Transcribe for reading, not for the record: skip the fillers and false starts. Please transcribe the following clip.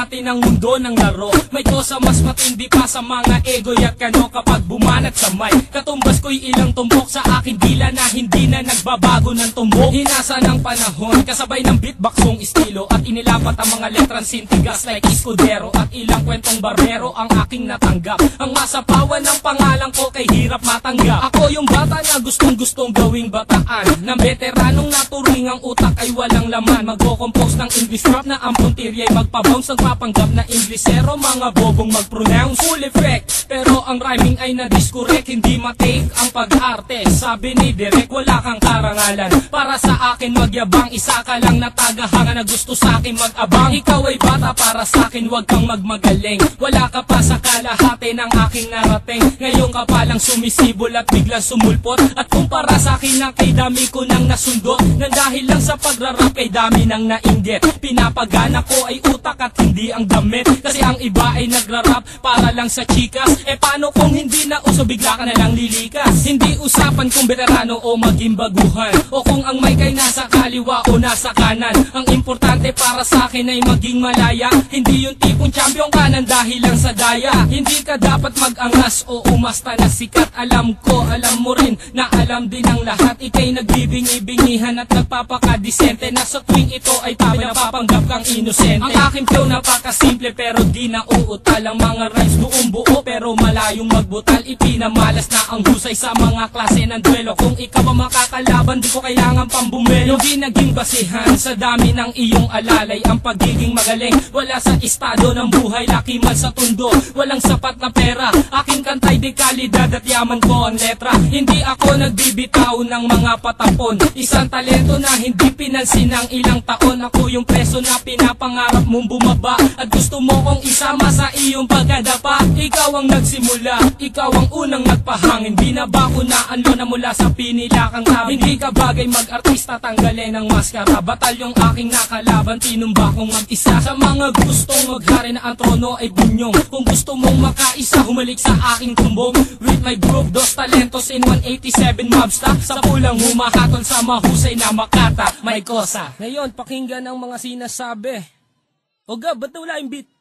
natin ang mundo ng laro. May kosa mas matindi pa sa mga ego'y at kano kapag bumanat sa mic. Katumbas ko'y ilang tumbok sa aking dila na hindi na nagbabago ng tumbok. Hinasa ng panahon, kasabay ng beatboxong estilo at inilapat ang mga letrang sintigas like Escudero at ilang kwentong barbero ang aking natanggap. Ang masapawan ng pangalan ko kay hirap matanggap. Ako yung bata na gustong gawing bataan, ng veteranong naturing ang utak ay walang laman. Magko-compose ng English rap na ang puntirya'y magpabounce. Nagpapanggap na Inglesero, mga bobong mag-pronounce. Full effect, pero ang rhyming ay na-discorrect. Hindi matake ang pag-arte, sabi ni Direk, wala kang karangalan. Para sa akin magyabang, isa ka lang na tagahanga na gusto sa akin mag-abang. Ikaw ay bata para sa akin, wag kang magmagaling. Wala ka pa sa kalahati ng aking narating. Ngayon ka palang sumisibol at biglang sumulpot. At kumpara sa akin na kay dami ko nang nasundot, nang dahil lang sa pagrarap kay dami nang nainggit. Pinapagana ko ay utak at hindi ang damit, kasi ang iba ay nagrarap para lang sa chikas. E paano kung hindi na uso, bigla ka na lang lilikas? Hindi usapan kung veterano o maging baguhan, o kung ang mic ay nasa kaliwa o nasa kanan. Ang importante para sa akin ay maging malaya, hindi yung tipong champion ka nang dahil lang sa daya. Hindi ka dapat mag-angas o umasta na sikat. Alam ko, alam mo rin na alam din ang lahat. Ika'y nagbibingi-bingihan at nagpapakadisente, na sa tuwing ito ay tabi napapanggap kang inosente. Ang aking flow napakasimple pero di na uutal. Ang mga rhymes buong buo pero malayong magbutal. Ipinamalas na ang husay sa mga klase ng duelo. Kung ikaw ang makakalaban, di ko kailangan pang bumelo. Di naging basihan sa dami ng iyong alalay ang pagiging magaling. Wala sa estado ng buhay, laki man sa tundo, walang sapat na pera. Aking kantay di kalidad at yaman ko ang letra. Hindi ako nagbibitaw ng mga patapon, isang talento na hindi pinansin ng ilang taon. Ako yung preso na pinapangarap mong bumaba, at gusto mo kong isama sa iyong pagkadapa. Ikaw ang nagsimula, ikaw ang unang nagpahangin. Di na ba ko naanlo na mula sa pinilakang tabi? Hindi ka bagay mag-artista, tanggalin ang maskara. Batalyong aking nakalaban, tinumba kong mag-isa. Sa mga gustong maghari na ang trono ay bunyong, kung gusto mong makaisa, humalik sa aking tumbong. With my group, Dos Talentos in 187 Mobsta, sa pulang humahatol sa mahusay na makata. May kosa. Ngayon, pakinggan ang mga sinasabi. Oga, ba't wala yung beat?